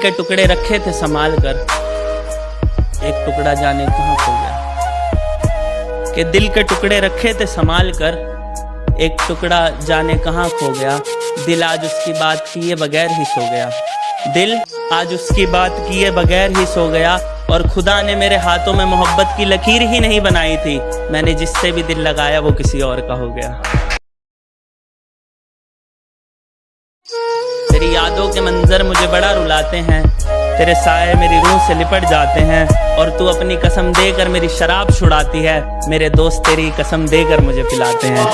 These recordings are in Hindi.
के टुकड़े रखे थे संभाल कर, एक टुकड़ा जाने कहाँ खो गया। कि दिल के टुकड़े रखे थे संभाल कर, एक टुकड़ा जाने कहाँ खो गया। दिल आज उसकी बात किए बगैर ही सो गया। दिल आज उसकी बात किए बगैर ही सो गया। और खुदा ने मेरे हाथों में मोहब्बत की लकीर ही नहीं बनाई थी। मैंने जिससे भी दिल लगाया वो किसी और का हो गया। तेरी यादों के मंजर मुझे बड़ा रुलाते हैं, तेरे साए मेरी रूह से लिपट जाते हैं। और तू अपनी कसम देकर मेरी शराब छुड़ाती है, मेरे दोस्त तेरी कसम देकर मुझे पिलाते हैं।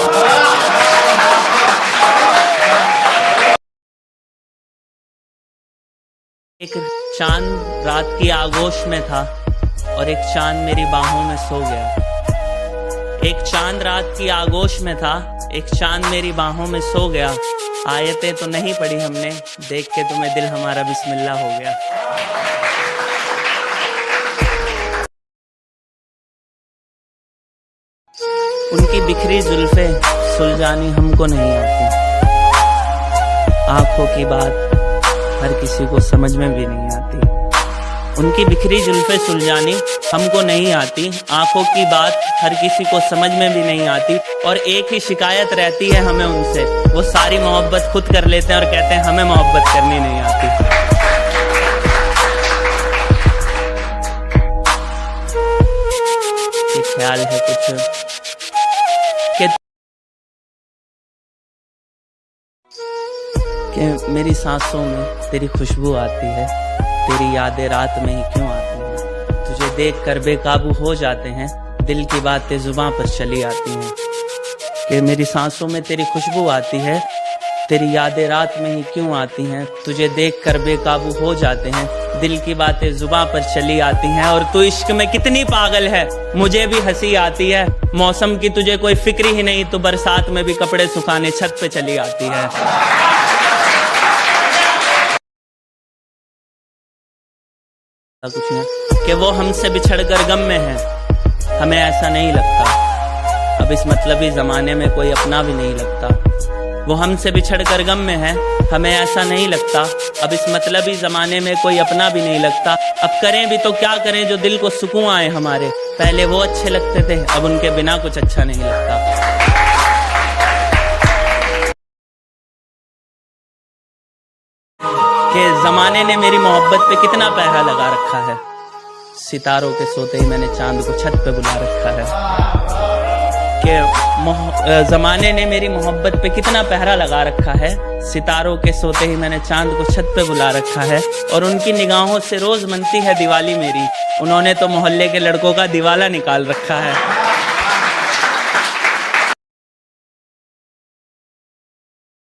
एक चांद रात की आगोश में था और एक चांद मेरी बाहों में सो गया। एक चांद रात की आगोश में था, एक चांद मेरी बाहों में सो गया। आयतें तो नहीं पढ़ी हमने, देख के तुम्हें दिल हमारा बिस्मिल्लाह हो गया। उनकी बिखरी जुल्फे सुलझानी हमको नहीं आती, आंखों की बात हर किसी को समझ में भी नहीं आती। उनकी बिखरी जुल्फे सुलझानी हमको नहीं आती, आंखों की बात हर किसी को समझ में भी नहीं आती। और एक ही शिकायत रहती है हमें उनसे, वो सारी मोहब्बत खुद कर लेते हैं और कहते हैं हमें मोहब्बत करनी नहीं आती। ये ख्याल है कुछ कि मेरी सांसों में तेरी खुशबू आती है, तेरी यादें रात में ही क्यों आती हैं। तुझे देख कर बेकाबू हो जाते हैं, दिल की बातें जुबां पर चली आती हैं। कि मेरी सांसों में तेरी खुशबू आती है, तेरी यादें रात में ही क्यों आती हैं। तुझे देख कर बेकाबू हो जाते हैं, दिल की बातें जुबां पर चली आती हैं। और तू इश्क में कितनी पागल है, मुझे भी हंसी आती है। मौसम की तुझे कोई फिक्र ही नहीं, तो बरसात में भी कपड़े सुखाने छत पे चली आती है। कुछ नहीं कि वो हमसे बिछड़कर गम में है, हमें ऐसा नहीं लगता। अब इस मतलबी जमाने में कोई अपना भी नहीं लगता। वो हमसे बिछड़कर गम में है, हमें ऐसा नहीं लगता। अब इस मतलबी जमाने में कोई अपना भी नहीं लगता। अब करें भी तो क्या करें जो दिल को सुकून आए हमारे। पहले वो अच्छे लगते थे, अब उनके बिना कुछ अच्छा नहीं लगता। कि जमाने ने मेरी मोहब्बत पे कितना पहरा लगा रखा है, सितारों के सोते ही मैंने चांद को छत पे बुला रखा है। कि जमाने ने मेरी मोहब्बत पे कितना पहरा लगा रखा है, सितारों के सोते ही मैंने चांद को छत पे बुला रखा है। और उनकी निगाहों से रोज मनती है दिवाली मेरी, उन्होंने तो मोहल्ले के लड़कों का दिवाला निकाल रखा है।